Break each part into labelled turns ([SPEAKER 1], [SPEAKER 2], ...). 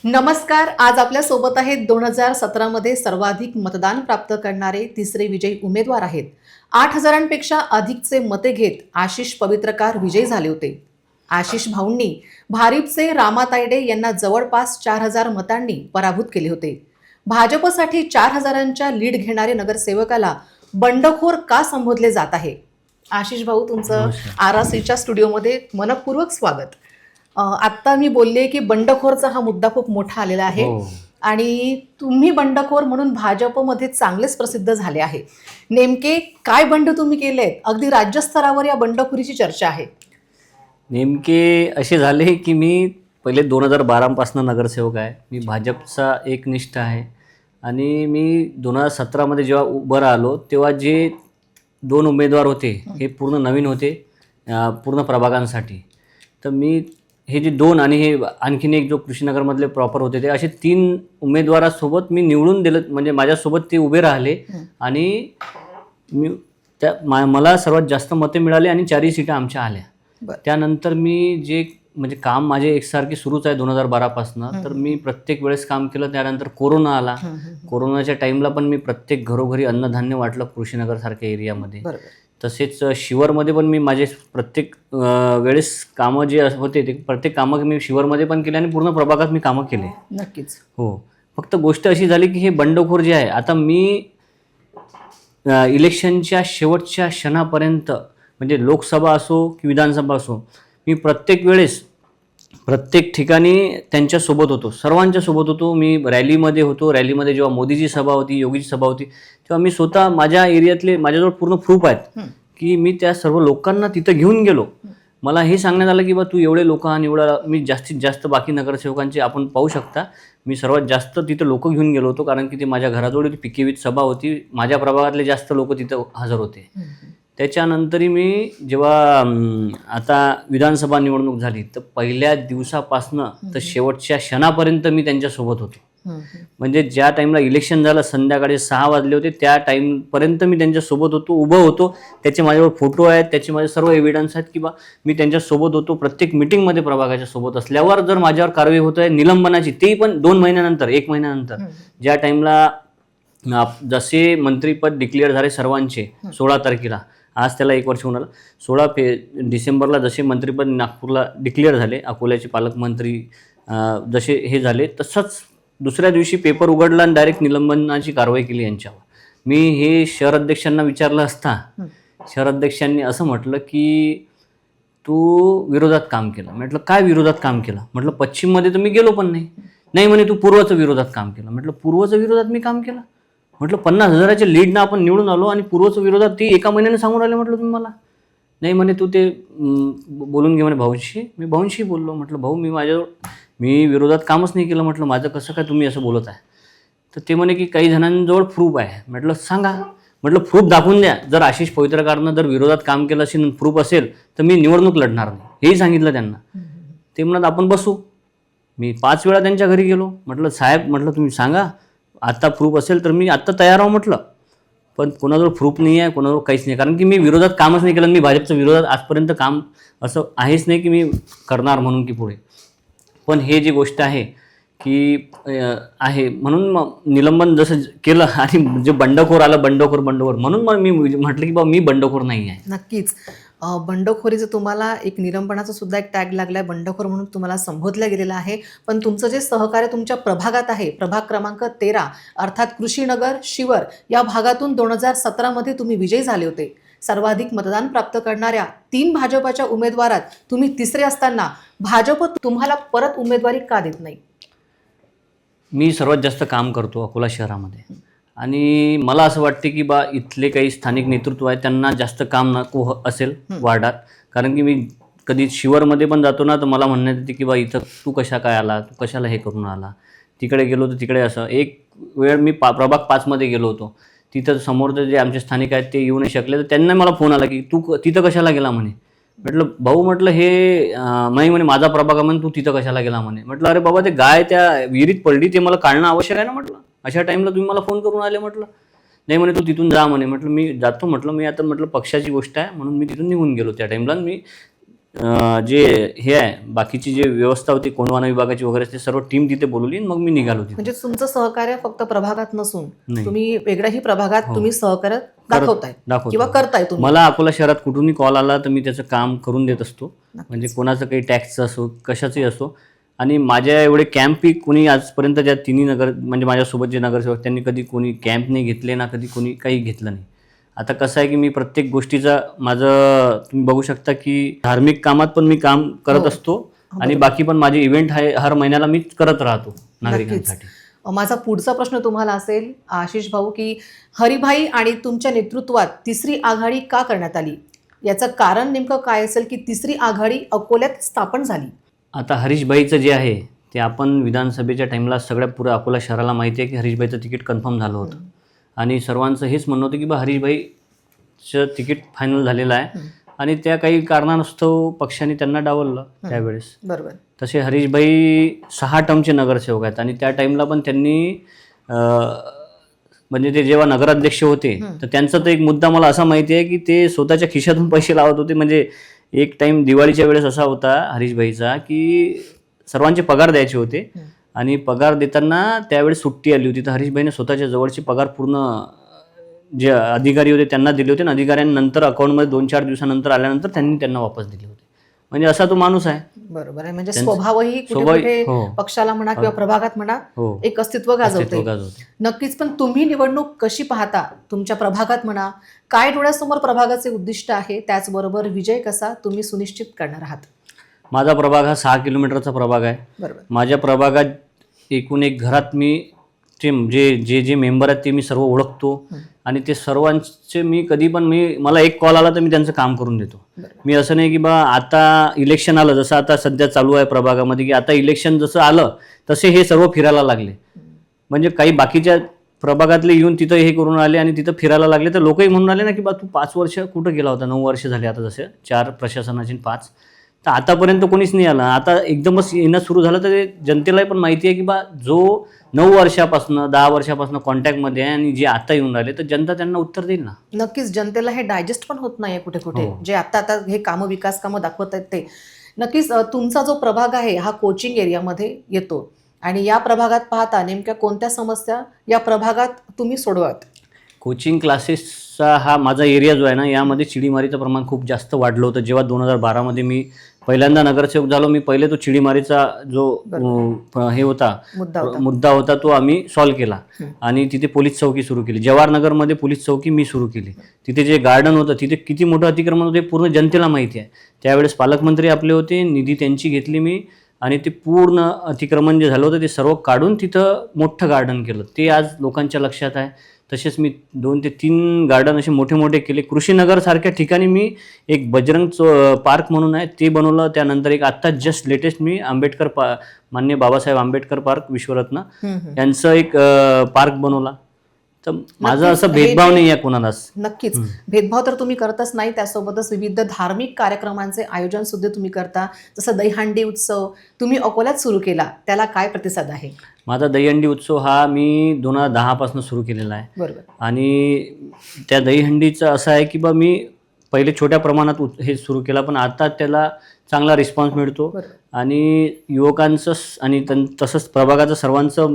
[SPEAKER 1] नमस्कार. आज आपल्या सोबत आहेत 2017 मध्ये सर्वाधिक मतदान प्राप्त करणारे तिसरे विजयी उमेदवार आहेत. 8,000पेक्षा अधिकचे मते घेत आशिष पवित्रकार विजयी झाले होते. आशिष भाऊंनी भारिपचे रामा तायडे यांना जवळपास 4,000 मतांनी पराभूत केले होते. भाजपसाठी 4,000च्या लीड घेणारे नगरसेवकाला बंडखोर का संबोधले जात आहे? आशिष भाऊ, तुमचं
[SPEAKER 2] नमस्कार.
[SPEAKER 1] RRCच्या स्टुडिओमध्ये मनपूर्वक स्वागत. आत्ता मी बोलले की बंडखोरचा हा मुद्दा खूप मोठा आलेला आहे
[SPEAKER 2] हो.
[SPEAKER 1] आणि तुम्ही बंडखोर म्हणून भाजपमध्ये चांगलेच प्रसिद्ध झाले आहे. नेमके काय बंड तुम्ही केलेत? अगदी राज्यस्तरावर या बंडखोरीची चर्चा आहे.
[SPEAKER 2] नेमके असे झाले की मी पहिले 2012 पासून नगरसेवक आहे. मी भाजपचा एकनिष्ठ आहे आणि मी 2017 जेव्हा उभं राहिलो तेव्हा जे 2 उमेदवार होते हे पूर्ण नवीन होते पूर्ण प्रभागांसाठी. तर मी हे जे 2 आणि हे आणखीन एक जो कृषीनगरमधले प्रॉपर होते ते असे 3 उमेदवारासोबत मी निवडून दिलं, म्हणजे माझ्यासोबत ते उभे राहिले आणि मी मला सर्वात जास्त मते मिळाली आणि 4ही सीटा आमच्या आल्या.
[SPEAKER 1] बरं.
[SPEAKER 2] त्यानंतर मी जे म्हणजे काम माझे एकसारखे सुरूच आहे 2012 पासून. तर मी प्रत्येक वेळेस काम केलं. त्यानंतर कोरोना आला. कोरोनाच्या टाईमला पण मी प्रत्येक घरोघरी अन्नधान्य वाटलं कृषीनगरसारख्या एरियामध्ये.
[SPEAKER 1] बरोबर.
[SPEAKER 2] तसेच शिवरमध्ये पण मी माझे प्रत्येक वेळेस कामं जे होते ते प्रत्येक कामं मी शिवरमध्ये पण केले आणि पूर्ण प्रभागात मी कामं केले.
[SPEAKER 1] नक्कीच.
[SPEAKER 2] हो. फक्त गोष्ट अशी झाली की हे बंडखोर जे आहे, आता मी इलेक्शनच्या शेवटच्या क्षणापर्यंत म्हणजे लोकसभा असो की विधानसभा असो, मी प्रत्येक वेळेस प्रत्येक ठिकाणी त्यांच्यासोबत होतो, सर्वांच्या सोबत होतो. मी रॅलीमध्ये होतो. रॅलीमध्ये जेव्हा मोदीची सभा होती, योगीची सभा होती, तेव्हा मी स्वतः माझ्या एरियातले माझ्याजवळ पूर्ण प्रूफ आहेत की मी त्या सर्व लोकांना तिथं घेऊन गेलो. मला हे सांगण्यात आलं की बा तू एवढे लोक आणि एवढा मी जास्तीत जास्त बाकी नगरसेवकांचे आपण पाहू शकता, मी सर्वात जास्त तिथं लोक घेऊन गेलो होतो कारण की ते माझ्या घराजवळ पिकेवीत सभा होती. माझ्या प्रभागातले जास्त लोक तिथं हजर होते. त्याच्यानंतरही मी जेव्हा आता विधानसभा निवडणूक झाली तर पहिल्या दिवसापासनं तर शेवटच्या क्षणापर्यंत मी त्यांच्यासोबत होतो. म्हणजे ज्या टाईमला इलेक्शन झालं संध्याकाळी 6 वाजले होते त्या टाईमपर्यंत मी त्यांच्यासोबत होतो, उभं होतो. त्याचे माझ्यावर फोटो आहेत, त्याचे माझे सर्व एव्हिडन्स आहेत की बा मी त्यांच्यासोबत होतो. प्रत्येक मिटिंगमध्ये प्रभागाच्या सोबत असल्यावर जर माझ्यावर कारवाई होत आहे निलंबनाची, तेही पण 2 महिन्यानंतर 1 महिन्यानंतर, ज्या टाईमला जसे मंत्रीपद डिक्लेअर झाले सर्वांचे 16 तारखेला, आज त्याला 1 वर्ष होऊन आलं. 16 डिसेंबरला जसे मंत्रीपद नागपूरला डिक्लेअर झाले, अकोल्याचे पालकमंत्री जसे हे झाले, तसंच दुसऱ्या दिवशी पेपर उघडला आणि डायरेक्ट निलंबनाची कारवाई केली यांच्यावर. मी हे शहर अध्यक्षांना विचारलं असता शहर अध्यक्षांनी असं म्हटलं की तू विरोधात काम केलं. म्हटलं काय विरोधात काम केलं? म्हटलं पश्चिममध्ये तर मी गेलो पण नाही. नाही म्हणे तू पूर्वचं विरोधात काम केलं. म्हटलं पूर्वचं विरोधात मी काम केलं? म्हटलं 50,000च्या लीडनं आपण निवडून आलो आणि पूर्वचं विरोधात ती एका महिन्याने सांगून राहिले. म्हटलं तुम्ही मला. नाही म्हणे तू ते बोलून घे म्हणे भाऊंशी. मी भाऊंशी बोललो. म्हटलं भाऊ मी विरोधात कामच नाही केलं. म्हटलं माझं कसं काय तुम्ही असं बोलत आहे? तर ते म्हणे की काही जणांजवळ प्रूफ आहे. म्हटलं सांगा. म्हटलं प्रूफ दाखवून द्या. जर आशिष पवित्रकारनं जर विरोधात काम केलं असेल, प्रूफ असेल तर मी निवडणूक लढणार नाही, हेही सांगितलं त्यांना. ते म्हणत आपण बसू. मी 5 वेळा त्यांच्या घरी गेलो. म्हटलं साहेब, म्हटलं तुम्ही सांगा आत्ता प्रूफ असेल तर मी आत्ता तयार आहो म्हटलं. पण कोणाजवळ प्रूफ नाही आहे, कोणाजवळ काहीच नाही. कारण की मी विरोधात कामच नाही केलं. मी भाजपच्या विरोधात आजपर्यंत काम असं आहेच नाही की मी करणार म्हणून की पुढे. पण हे जी गोष्ट आहे की आहे म्हणून मग निलंबन जसं केलं आणि जे बंडखोर आलं बंडखोर म्हणून मग मी म्हटलं की बा मी बंडखोर नाही आहे.
[SPEAKER 1] नक्कीच. बंडखोरीचं तुम्हाला एक निलंबनाचा सुद्धा एक टॅग लागलाय, बंडखोर म्हणून तुम्हाला संबोधलं गेलेलं आहे. पण तुमचं जे सहकार्य तुमच्या प्रभागात आहे, प्रभाग क्रमांक 13 अर्थात कृषीनगर शिवर या भागातून 2017 तुम्ही विजयी झाले होते. सर्वाधिक मतदान प्राप्त करणाऱ्या 3 भाजपाच्या उमेदवारात तुम्ही तिसरे असताना भाजप तुम्हाला परत उमेदवारी का देत नाही?
[SPEAKER 2] मी सर्वात जास्त काम करतो अकोला शहरामध्ये आणि मला असं वाटते की बा इथले काही स्थानिक नेतृत्व आहे त्यांना जास्त काम नको असेल वार्डात. कारण की मी कधी शिवरमध्ये पण जातो ना तर मला म्हणण्यात येते की बा इथं तू कशा काय आला, तू कशाला हे करून आला, तिकडे गेलो तर तिकडे असं. एक वेळ मी प्रभाग 5 गेलो होतो. तिथं समोरचे जे आमचे स्थानिक आहेत ते येऊ नाही शकले. तर त्यांना मला फोन आला की तू तिथं कशाला गेला म्हणे. म्हटलं भाऊ, म्हटलं हे नाही म्हणे माझा प्रभाग म्हणे, तू तिथं कशाला गेला म्हणे. म्हटलं अरे बाबा ते गाय त्या विहिरीत पडली, ते मला काढणं आवश्यक आहे ना. म्हटलं अशा टाईमला तुम्ही मला फोन करून आले. म्हटलं नाही म्हणे तू तिथून जा म्हणे. म्हटलं मी जातो. म्हटलं मी आता म्हटलं पक्षाची गोष्ट आहे म्हणून मी तिथून निघून गेलो त्या टाईमला. मी जे हे आहे बाकीची जे व्यवस्था होती कोंडवाना विभागाची वगैरे ते सर्व टीम तिथे बोलवली आणि मग मी निघालो तिथे.
[SPEAKER 1] म्हणजे तुमचं सहकार्य फक्त प्रभागात नसून
[SPEAKER 2] नाही.
[SPEAKER 1] तुम्ही वेगळ्याही प्रभागात तुम्ही सहकार्य दाखवताय
[SPEAKER 2] दाखवतो.
[SPEAKER 1] किंवा करताय तुम्ही.
[SPEAKER 2] मला अकोला शहरात कुठूनही कॉल आला तर मी त्याचं काम करून देत असतो. म्हणजे कोणाचं काही टॅक्सचं असो कशाचंही असो. आणि माझ्या एवढे कॅम्पही कोणी आजपर्यंत ज्या तिन्ही नगर म्हणजे माझ्यासोबत जे नगरसेवक त्यांनी कधी कोणी कॅम्प नाही घेतले ना कधी कोणी काही घेतलं नाही. आता कसं आहे की मी प्रत्येक गोष्टीचा माझं तुम्ही बघू शकता की धार्मिक कामात पण मी काम करत असतो आणि बाकी पण माझे इव्हेंट आहे हर महिन्याला मी करत राहतो नागरिकांसाठी.
[SPEAKER 1] माझा पुढचा प्रश्न तुम्हाला असेल आशिष भाऊ की हरिभाई आणि तुमच्या नेतृत्वात तिसरी आघाडी का करण्यात आली, याचं कारण नेमकं काय असेल की तिसरी आघाडी अकोल्यात स्थापन झाली?
[SPEAKER 2] आता हरीशभाईचं जे आहे ते आपण विधानसभेच्या टाईमला सगळ्या पुऱ्या अकोला शहराला माहिती आहे की हरीशभाईचं तिकीट कन्फर्म झालं होतं आणि सर्वांचं हेच म्हणणं होतं की बा हरीशभाईचं तिकीट फायनल झालेलं आहे आणि त्या काही कारणास्तव पक्षाने त्यांना डावललं त्यावेळेस.
[SPEAKER 1] बरोबर.
[SPEAKER 2] तसे हरीशभाई 6 टर्मचे नगरसेवक आहेत आणि त्या टाईमला पण त्यांनी म्हणजे ते जेव्हा नगराध्यक्ष होते तर त्यांचा तर एक मुद्दा मला असा माहिती आहे की ते स्वतःच्या खिशातून पैसे लावत होते. म्हणजे एक टाईम दिवाळीच्या वेळेस असा होता हरीशभाईचा की सर्वांचे पगार द्यायचे होते आणि पगार देताना त्यावेळेस सुट्टी आली होती तर हरीशभाईने स्वतःच्या जवळचे पगार पूर्ण जे अधिकारी होते त्यांना दिले होते आणि अधिकाऱ्यांनंतर अकाउंटमध्ये 2-4 दिवसानंतर आल्यानंतर त्यांना वापस दिले होते. म्हणजे असा तो माणूस आहे.
[SPEAKER 1] बरोबर आहे. म्हणजे स्वभावही कुठे पक्षाला म्हणा किंवा प्रभागात म्हणा एक अस्तित्व गाजवते. नक्कीच. पण तुम्ही निवडणूक कशी पाहता तुमच्या प्रभागात म्हणा, काय डोळ्यासमोर प्रभागाचे उद्दिष्ट आहे, त्याचबरोबर विजय कसा तुम्ही सुनिश्चित करणार आहात?
[SPEAKER 2] माझा प्रभाग हा 6 किलोमीटरचा प्रभाग आहे.
[SPEAKER 1] बरोबर.
[SPEAKER 2] माझ्या प्रभागात एकूण एक घरात मी जे जे मेंबर आहेत ते मी सर्व ओळखतो आणि ते सर्वांचे मी कधी पण मला एक कॉल आला तर मी त्यांचं काम करून देतो. मी असं नाही की बा आता इलेक्शन आलं जसं आता सध्या चालू आहे प्रभागामध्ये की आता इलेक्शन जसं आलं तसे हे सर्व फिरायला लागले. म्हणजे काही बाकीच्या प्रभागातले येऊन तिथं हे करून आले आणि तिथं फिरायला लागले तर लोकही म्हणून आले ना की बा तू 5 वर्ष कुठं गेला होता, 9 वर्ष झाले आता जसे 4 प्रशासनाचे 5 तर आतापर्यंत कोणीच नाही आलं. आता एकदमच येणं सुरू झालं तर जनतेलाही पण माहिती आहे की बा जो 9 वर्षापासून 10 वर्षापासून कॉन्टॅक्टमध्ये आहे आणि जे आता येऊन राहिले तर जनता त्यांना उत्तर देईल ना.
[SPEAKER 1] नक्कीच. जनतेला हे डायजेस्ट पण होत नाहीये कुठे कुठे जे आता हे कामं विकास कामं दाखवत आहेत ते. नक्कीच. तुमचा जो प्रभाग आहे हा कोचिंग एरियामध्ये येतो आणि या प्रभागात पाहता नेमक्या कोणत्या समस्या या प्रभागात तुम्ही सोडवात?
[SPEAKER 2] कोचिंग क्लासेसचा हा माझा एरिया जो आहे ना यामध्ये चिडीमारीचं प्रमाण खूप जास्त वाढलं होतं. जेव्हा 2012मध्ये मी पहिल्यांदा नगरसेवक झालो मी पहिले तो चिडीमारीचा जो हे होता मुद्दा होता तो आम्ही सॉल्व्ह केला आणि तिथे पोलीस चौकी सुरू केली. जवाहरनगरमध्ये पोलीस चौकी मी सुरू केली. तिथे जे गार्डन होतं तिथे किती मोठं अतिक्रमण होते पूर्ण जनतेला माहिती आहे. त्यावेळेस पालकमंत्री आपले होते, निधी त्यांची घेतली मी आणि ते पूर्ण अतिक्रमण जे झालं होतं ते सर्व काढून तिथं मोठं गार्डन केलं. ते आज लोकांच्या लक्षात आहे. तसेच मी 2 ते 3 गार्डन असे मोठे मोठे केले. कृषीनगर सारख्या ठिकाणी मी एक बजरंग पार्क म्हणून आहे ते बनवलं. त्यानंतर एक आत्ता जस्ट लेटेस्ट मी माननीय बाबासाहेब आंबेडकर पार्क विश्वरत्न यांचं एक पार्क बनवला. तर माझा असं भेदभाव नाही आहे कोणालाच.
[SPEAKER 1] नक्कीच. भेदभाव तर तुम्ही करतच नाही. त्यासोबतच विविध धार्मिक कार्यक्रमांचे आयोजन सुद्धा तुम्ही करता. जसं दहीहंडी उत्सव तुम्ही अकोल्यात सुरू केला, त्याला काय प्रतिसाद आहे?
[SPEAKER 2] माझा दहीहंडी उत्सव हा मी 2010 पासून सुरू केलेला आहे.
[SPEAKER 1] बरोबर. आणि
[SPEAKER 2] त्या दहीहंडीचं असं आहे की बा मी पहिले छोट्या प्रमाणात हे सुरू केला पण आता त्याला चांगला रिस्पॉन्स मिळतो आणि युवकांचं आणि तसंच प्रभागाचं सर्वांचं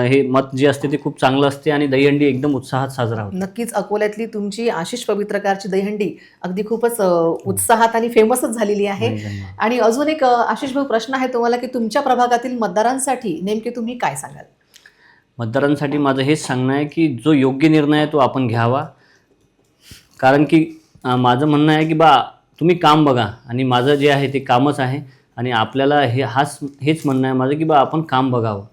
[SPEAKER 2] हे मत जे असते ते खूप चांगलं असते आणि दहीहंडी एकदम उत्साहात साजरा होतो.
[SPEAKER 1] नक्कीच. अकोल्यातली तुमची आशिष पवित्रकारची दहीहंडी अगदी खूपच उत्साहात आणि फेमसच झालेली आहे. आणि अजून एक आशिष भाऊ प्रश्न आहे तुम्हाला की तुमच्या प्रभागातील मतदारांसाठी नेमके तुम्ही काय सांगाल?
[SPEAKER 2] मतदारांसाठी माझं हेच सांगणं आहे की जो योग्य निर्णय आहे तो आपण घ्यावा. कारण की माझं म्हणणं आहे की बा तुम्ही काम बघा आणि माझं जे आहे ते कामच आहे आणि आपल्याला हेच म्हणणं आहे माझं की बा आपण काम बघावं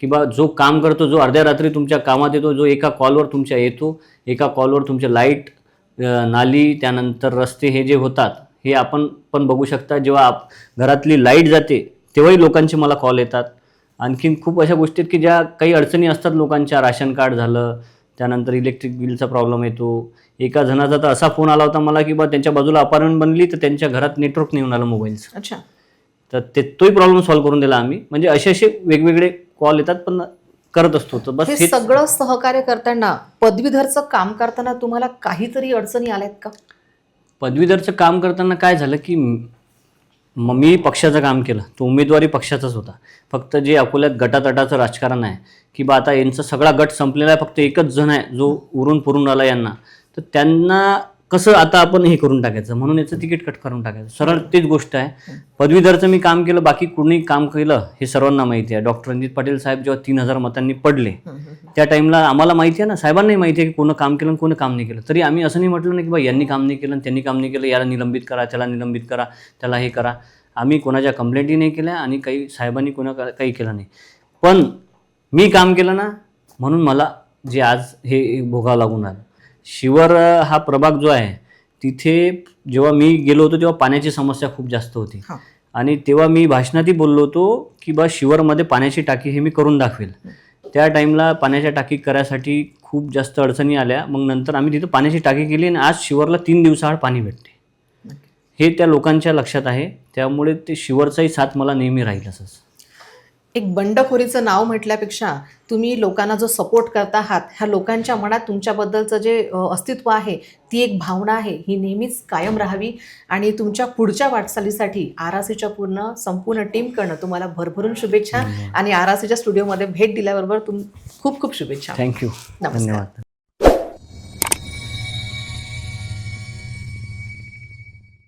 [SPEAKER 2] की बा जो काम करतो, जो अर्ध्या रात्री तुमच्या कामात येतो, जो एका कॉलवर तुमच्या येतो, एका कॉलवर तुमचे लाईट, नाली, त्यानंतर रस्ते हे जे होतात हे आपण पण बघू शकता. जेव्हा घरातली लाईट जाते तेव्हाही लोकांचे मला कॉल येतात. आणखीन खूप अशा गोष्टी आहेत की ज्या काही अडचणी असतात लोकांच्या, राशन कार्ड झालं, त्यानंतर इलेक्ट्रिक बिलचा प्रॉब्लेम येतो. एका जणाचा तर असा फोन आला होता मला की बा त्यांच्या बाजूला अपार्टमेंट बनली तर त्यांच्या घरात नेटवर्क नाही आलं मोबाईलचं.
[SPEAKER 1] अच्छा.
[SPEAKER 2] तर तोही प्रॉब्लेम सॉल्व्ह करून दिला आम्ही. म्हणजे असे वेगवेगळे कॉल येतात पण करत असतो. तर बस
[SPEAKER 1] हे सगळं सहकार्य करताना पदवीधरचं काम करताना तुम्हाला काहीतरी अडचणी आल्यात का?
[SPEAKER 2] पदवीधरचं काम करताना काय झालं की मी पक्षाचं काम केलं, तो उमेदवारी पक्षाचाच होता. फक्त जे अकोल्यात गटातटाचं राजकारण आहे की बा आता यांचा सगळा गट संपलेला आहे, फक्त एकच जण आहे जो उरून पुरून आला यांना, तर त्यांना कसं आता आपण हे करून टाकायचं म्हणून याचं तिकीट कट करून टाकायचं. सरळ तेच गोष्ट आहे. पदवीधरचं मी काम केलं, बाकी कुणी काम केलं हे सर्वांना माहिती आहे. डॉक्टर रणजित पाटील साहेब जेव्हा 3,000 मतांनी पडले त्या टाईमला आम्हाला माहिती आहे ना, साहेबांनाही माहिती आहे की कोणं काम केलं आणि कोणं काम नाही केलं. तरी आम्ही असं नाही म्हटलं ना की बा यांनी काम नाही केलं आणि त्यांनी काम नाही केलं, याला निलंबित करा, त्याला निलंबित करा, त्याला हे करा. आम्ही कोणाच्या कंप्लेंटही नाही केल्या आणि काही साहेबांनी काही केलं नाही. पण मी काम केलं ना म्हणून मला जे आज हे भोगावं लागून आलं. शिवर हा प्रभाग जो आहे तिथे जेव्हा मी गेलो होतो तेव्हा पाण्याची समस्या खूप जास्त होती. आणि तेव्हा मी भाषणातही बोललो होतो की बा शिवरमध्ये पाण्याची टाकी हे मी करून दाखवेल. त्या टाईमला पाण्याच्या टाकी करायसाठी खूप जास्त अडचणी आल्या. मग नंतर आम्ही तिथं पाण्याची टाकी केली आणि आज शिवरला 3 दिवसाआड पाणी भेटते. हे त्या लोकांच्या लक्षात आहे. त्यामुळे ते शिवरचाही साथ मला नेहमी राहील. असंच
[SPEAKER 1] एक बंडखोरीचं नाव म्हटल्यापेक्षा तुम्ही लोकांना जो सपोर्ट करता आहात, ह्या लोकांच्या मनात तुमच्याबद्दलचं जे अस्तित्व आहे, ती एक भावना आहे, ही नेहमीच कायम राहावी. आणि तुमच्या पुढच्या वाटचालीसाठी आरआरसीच्या संपूर्ण टीमकडनं तुम्हाला भरभरून शुभेच्छा. आणि आरआरसीच्या स्टुडिओमध्ये भेट दिल्याबरोबर खूप खूप शुभेच्छा.
[SPEAKER 2] थँक्यू.
[SPEAKER 1] नमस्कार.
[SPEAKER 2] धन्यवाद.